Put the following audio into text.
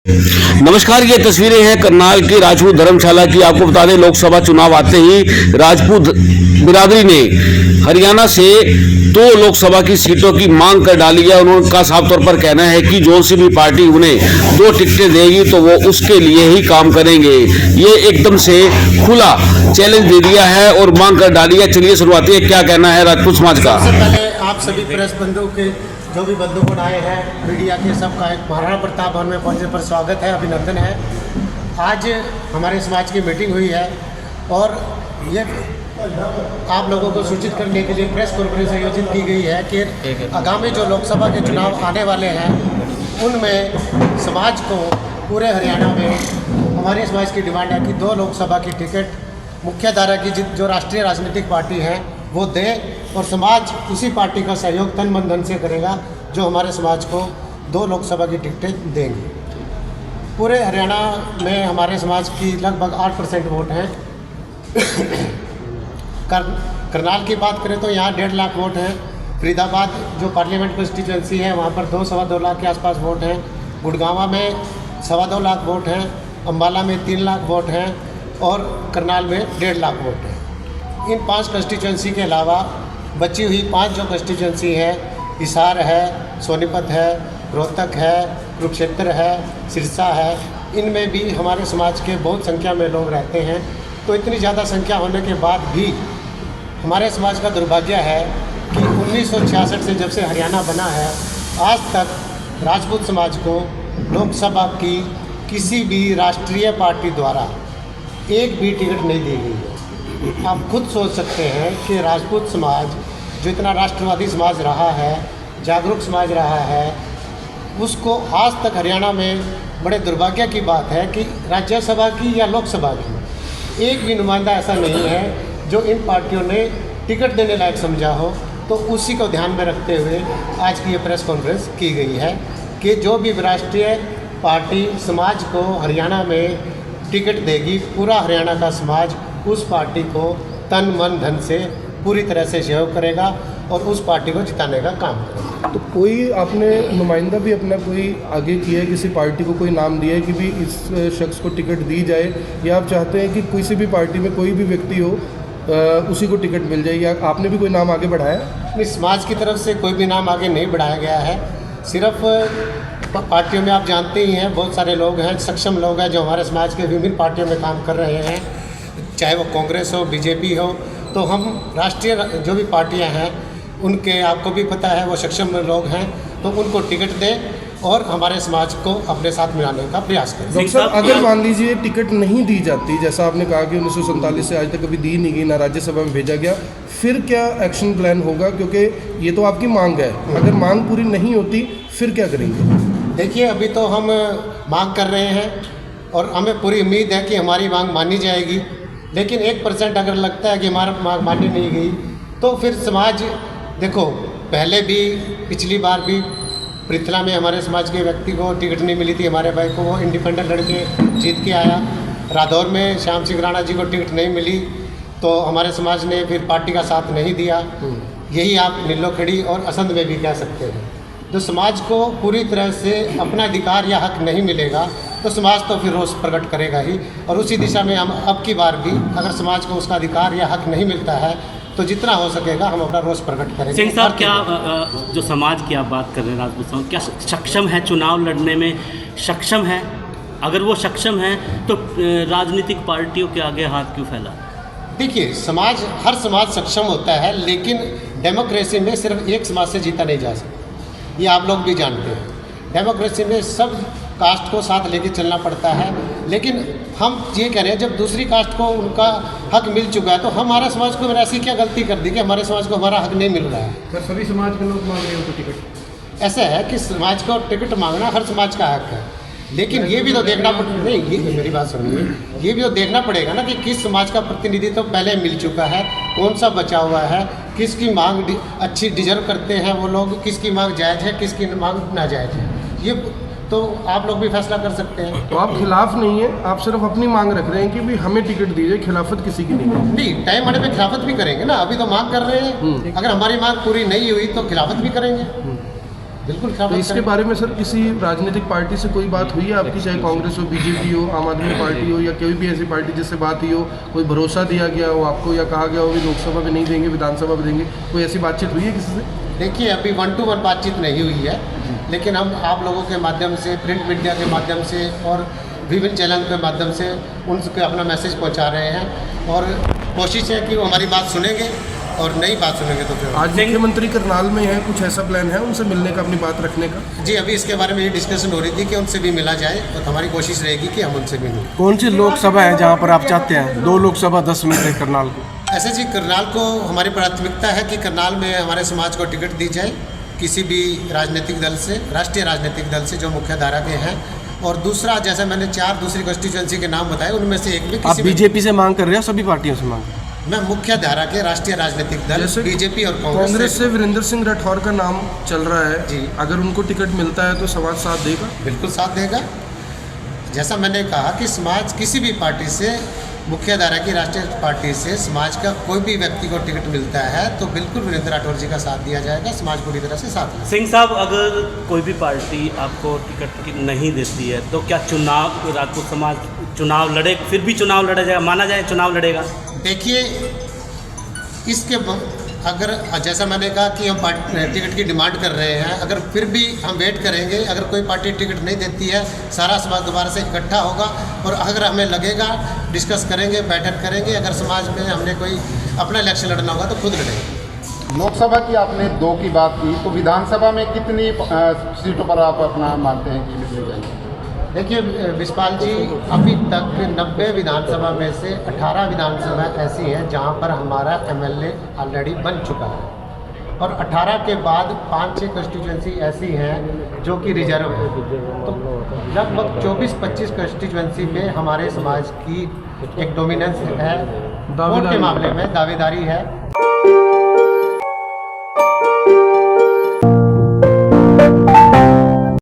नमस्कार, ये तस्वीरें हैं करनाल की राजपूत धर्मशाला की। आपको बता दें, लोकसभा चुनाव आते ही राजपूत बिरादरी ने हरियाणा से 2 लोकसभा की सीटों की मांग कर डाली है। उनका साफ तौर पर कहना है कि जो सी भी पार्टी उन्हें 2 टिकटें देगी तो वो उसके लिए ही काम करेंगे। ये एकदम से खुला चैलेंज दे दिया है और मांग कर डाली है। चलिए शुरुआती है, क्या कहना है राजपूत समाज का। सबसे पहले आप सभी प्रेस बंधु के जो भी बंधुगण आए हैं, मीडिया के सबका एक महाराणा प्रताप भवन में पहुंचने पर स्वागत है, अभिनंदन है। आज हमारे समाज की मीटिंग हुई है और ये आप लोगों को सूचित करने के लिए प्रेस कॉन्फ्रेंस आयोजित की गई है कि आगामी जो लोकसभा के चुनाव आने वाले हैं उनमें समाज को पूरे हरियाणा में हमारे समाज की डिमांड है कि 2 लोकसभा की टिकट मुख्य धारा की जो राष्ट्रीय राजनीतिक पार्टी है वो दे और समाज उसी पार्टी का सहयोग तन मन धन से करेगा जो हमारे समाज को 2 लोकसभा की टिकटें देंगे। पूरे हरियाणा में हमारे समाज की लगभग 8% वोट हैं। करनाल की बात करें तो यहाँ 1.5 लाख वोट हैं। फरीदाबाद जो पार्लियामेंट कॉन्स्टिट्यूंसी है वहाँ पर 2-2.25 लाख के आसपास वोट हैं। गुड़गांवा में 2.25 लाख वोट हैं। अम्बाला में 3 लाख वोट हैं और करनाल में 1.5 लाख वोट हैं। इन 5 कंस्टिट्यूंसी के अलावा बची हुई 5 जो कंस्टिट्यूंसी है, हिसार है, सोनीपत है, रोहतक है, कुरुक्षेत्र है, सिरसा है, इनमें भी हमारे समाज के बहुत संख्या में लोग रहते हैं। तो इतनी ज़्यादा संख्या होने के बाद भी हमारे समाज का दुर्भाग्य है कि 1966 से जब से हरियाणा बना है आज तक राजपूत समाज को लोकसभा की किसी भी राष्ट्रीय पार्टी द्वारा एक भी टिकट नहीं दी गई है। आप खुद सोच सकते हैं कि राजपूत समाज जो इतना राष्ट्रवादी समाज रहा है, जागरूक समाज रहा है, उसको आज तक हरियाणा में बड़े दुर्भाग्य की बात है कि राज्यसभा की या लोकसभा की एक भी नुमाइंदा ऐसा नहीं है जो इन पार्टियों ने टिकट देने लायक समझा हो। तो उसी को ध्यान में रखते हुए आज की ये प्रेस कॉन्फ्रेंस की गई है कि जो भी राष्ट्रीय पार्टी समाज को हरियाणा में टिकट देगी, पूरा हरियाणा का समाज उस पार्टी को तन मन धन से पूरी तरह से सहयोग करेगा और उस पार्टी को जिताने का काम करेगा। तो कोई आपने नुमाइंदा भी अपना कोई आगे किया है, किसी पार्टी को कोई नाम दिया है कि भी इस शख्स को टिकट दी जाए, या आप चाहते हैं कि किसी भी पार्टी में कोई भी व्यक्ति हो उसी को टिकट मिल जाए, या आपने भी कोई नाम आगे बढ़ाया? नहीं, समाज की तरफ से कोई भी नाम आगे नहीं बढ़ाया गया है। सिर्फ पार्टियों में आप जानते ही हैं बहुत सारे लोग हैं, सक्षम लोग हैं जो हमारे समाज के विभिन्न पार्टियों में काम कर रहे हैं, चाहे वो कांग्रेस हो, बीजेपी हो। तो हम राष्ट्रीय जो भी पार्टियां हैं उनके, आपको भी पता है, वो सक्षम लोग हैं, तो उनको टिकट दें और हमारे समाज को अपने साथ मिलाने का प्रयास करें। डॉक्टर साहब, अगर मान लीजिए टिकट नहीं दी जाती, जैसा आपने कहा कि 1947 से आज तक कभी दी नहीं गई, ना राज्यसभा में भेजा गया, फिर क्या एक्शन प्लान होगा? क्योंकि ये तो आपकी मांग है, अगर मांग पूरी नहीं होती फिर क्या करेंगे? देखिए, अभी तो हम मांग कर रहे हैं और हमें पूरी उम्मीद है कि हमारी मांग मानी जाएगी, लेकिन 1% अगर लगता है कि हमारी मांग मानी नहीं गई तो फिर समाज, देखो पहले भी, पिछली बार भी पृथला में हमारे समाज के व्यक्ति को टिकट नहीं मिली थी, हमारे भाई को, वो इंडिपेंडेंट लड़के जीत के आया। रादौर में श्याम सिंह राणा जी को टिकट नहीं मिली तो हमारे समाज ने फिर पार्टी का साथ नहीं दिया। यही आप नीलोखड़ी और असंध में भी कह सकते हैं। तो समाज को पूरी तरह से अपना अधिकार या हक नहीं मिलेगा तो समाज तो फिर रोष प्रकट करेगा ही, और उसी दिशा में हम अब की बार भी अगर समाज को उसका अधिकार या हक नहीं मिलता है तो जितना हो सकेगा हम अपना रोष प्रकट करेंगे। सिंह साहब, क्या जो समाज की आप बात कर रहे हैं, राजपूत समाज क्या सक्षम है चुनाव लड़ने में? सक्षम है? अगर वो सक्षम है तो राजनीतिक पार्टियों के आगे हाथ क्यों फैला? देखिए, समाज, हर समाज सक्षम होता है, लेकिन डेमोक्रेसी में सिर्फ एक समाज से जीता नहीं जा सकता, ये आप लोग भी जानते हैं। डेमोक्रेसी में सब कास्ट को साथ लेके चलना पड़ता है, लेकिन हम ये कह रहे हैं जब दूसरी कास्ट को उनका हक मिल चुका है तो हमारा समाज को ऐसी क्या गलती कर दी कि हमारे समाज को हमारा हक नहीं मिल रहा है? सर, सभी समाज के लोग मांग रहे हो तो टिकट? ऐसा है कि समाज को टिकट मांगना हर समाज का हक है, लेकिन ये भी तो देखना नहीं, ये मेरी बात सुनिए, ये भी तो देखना पड़ेगा ना कि किस समाज का प्रतिनिधित्व पहले मिल चुका है, कौन सा बचा हुआ है, किसकी मांग अच्छी डिजर्व करते हैं वो लोग, किसकी मांग जायज़ है, किसकी मांग नाजायज़ है। ये तो आप लोग भी फैसला कर सकते हैं। तो आप खिलाफ नहीं है, आप सिर्फ अपनी मांग रख रहे हैं कि भी हमें टिकट दीजिए, खिलाफत किसी की नहीं है। नहीं, टाइम आने पे खिलाफत भी करेंगे ना, अभी तो मांग कर रहे हैं। अगर हमारी मांग पूरी नहीं हुई तो खिलाफत भी करेंगे। बिल्कुल तो स्वागत इसके करेंगे। बारे में सर किसी राजनीतिक पार्टी से कोई बात हुई है आपकी, चाहे कांग्रेस हो, बीजेपी हो, आम आदमी पार्टी हो, या कोई भी ऐसी पार्टी जिससे बात हुई हो, कोई भरोसा दिया गया हो आपको या कहा गया हो कि लोकसभा में नहीं देंगे, विधानसभा में देंगे, कोई ऐसी बातचीत हुई है किसी से? देखिए अभी 1-to-1 बातचीत नहीं हुई है, लेकिन हम आप लोगों के माध्यम से, प्रिंट मीडिया के माध्यम से और विभिन्न चैनल के माध्यम से उनसे अपना मैसेज पहुंचा रहे हैं और कोशिश है कि वो हमारी बात सुनेंगे और नई बात सुनेंगे तो फिर आज मुख्यमंत्री करनाल में है, कुछ ऐसा प्लान है उनसे मिलने का, अपनी बात रखने का? जी अभी इसके बारे में ये डिस्कशन हो रही थी कि उनसे भी मिला जाए और हमारी कोशिश रहेगी कि हम उनसे मिलें। कौन सी लोकसभा है जहां पर आप चाहते हैं 2 लोकसभा 10 में से करनाल को? ऐसे जी करनाल को हमारी प्राथमिकता है कि करनाल में हमारे समाज को टिकट दी जाए किसी भी राजनीतिक दल से, राष्ट्रीय राजनीतिक दल से जो मुख्य धारा के हैं। और दूसरा, जैसे मैंने 4 दूसरी कॉन्स्टिट्यूंसी के नाम बताए, उनमें से एक भी आप किसी भी बीजेपी से मांग कर रहे हैं, सभी पार्टियों से मांग कर रहे हैं? मैं मुख्य धारा के राष्ट्रीय राजनीतिक दल जैसे बीजेपी और कांग्रेस से वीरेंद्र सिंह राठौर का नाम चल रहा है जी। अगर उनको टिकट मिलता है तो समाज साथ देगा? बिल्कुल साथ देगा। जैसा मैंने कहा कि समाज किसी भी पार्टी से, मुख्य धारा की राष्ट्रीय पार्टी से समाज का कोई भी व्यक्ति को टिकट मिलता है तो बिल्कुल वीरेंद्र राठौर जी का साथ दिया जाएगा, समाज पूरी तरह से साथ देगा। सिंह साहब, अगर कोई भी पार्टी आपको टिकट नहीं देती है तो क्या राजपूत समाज चुनाव लड़े, फिर भी चुनाव लड़ा जाएगा, माना जाए चुनाव लड़ेगा? देखिए अगर जैसा मैंने कहा कि हम टिकट की डिमांड कर रहे हैं, अगर फिर भी हम वेट करेंगे, अगर कोई पार्टी टिकट नहीं देती है, सारा समाज दोबारा से इकट्ठा होगा और अगर हमें लगेगा, डिस्कस करेंगे, बैठक करेंगे, अगर समाज में हमने कोई अपना इलेक्शन लड़ना होगा तो खुद लड़ेंगे। लोकसभा की आपने 2 की बात की, तो विधानसभा में कितनी सीटों पर आप अपना मानते हैं कि मिल जाएगी? देखिए विशपाल जी, अभी तक 90 विधानसभा में से 18 विधानसभा ऐसी हैं जहां पर हमारा एमएलए ऑलरेडी बन चुका है और 18 के बाद 5-6 कॉन्स्टिट्यूंसी ऐसी हैं जो कि रिजर्व है। तो लगभग 24-25 कॉन्स्टिट्यूंसी में हमारे समाज की एक डोमिनेंस है, वोट के मामले में दावेदारी है